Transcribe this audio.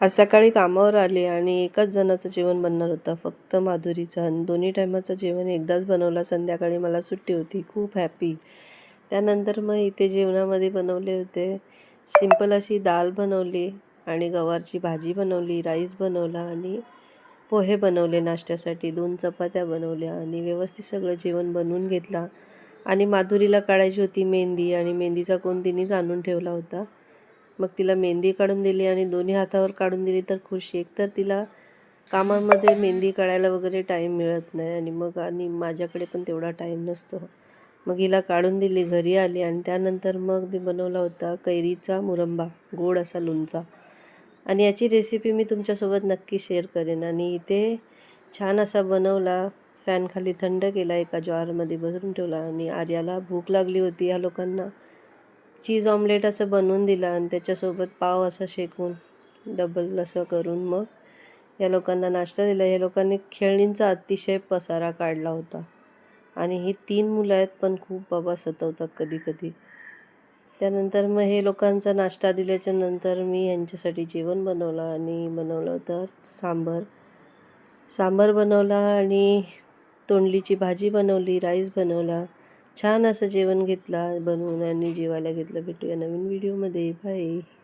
आज सकाळी कामावर आले आणि एकाच जणाचं जेवण बनणार होतं, फक्त माधुरीचं. आणि दोन्ही टायमाचं जेवण एकदाच बनवलं. संध्याकाळी मला सुट्टी होती, खूप हॅपी. त्यानंतर मग इथे जेवणामध्ये बनवले होते सिंपल अशी डाळ बनवली आणि गवारची भाजी बनवली, राईस बनवला आणि पोहे बनवले नाश्त्यासाठी, 2 चपात्या बनवल्या आणि व्यवस्थित सगळं जेवण बनवून घेतला. आणि माधुरीला काढायची होती मेहंदी आणि मेहंदीचा कोन तिनेच आणून ठेवला होता. मग तिला मेहंदी काढून दिली आणि दोन्ही हातावर काढून दिली तर खुशी. एकतर तिला कामामध्ये मेहंदी काढायला वगैरे टाईम मिळत नाही आणि माझ्याकडे पण तेवढा टाईम नसतो. मग हिला काढून दिली, घरी आली आणि त्यानंतर मग मी बनवला होता कैरीचा मुरंबा, गोड असा लोणचा. आणि याची रेसिपी मी तुमच्यासोबत नक्की शेअर करेन. आणि इथे छान असा बनवला, फॅनखाली थंड केला, एका जॉरमध्ये भरून ठेवला. आणि आर्याला भूक लागली होती, या लोकांना चीज ऑमलेट असं बनवून दिलं आणि त्याच्यासोबत पाव असं शेकून डबल असं करून मग या लोकांना नाश्ता दिला. या लोकांनी खेळणींचा अतिशय पसारा काढला होता आणि ही 3 मुलं आहेत, पण खूप बाबा सतवतात कधी कधी. त्यानंतर मग हे लोकांचा नाश्ता दिल्याच्या नंतर मी यांच्यासाठी जेवण बनवलं आणि बनवलं होतं सांबार बनवला आणि तोंडलीची भाजी बनवली, राईस बनवला. छान असं जेवण घेतला बनवून आणि जेवायला घेतलं. भेटूया नवीन व्हिडिओमध्ये. बाय.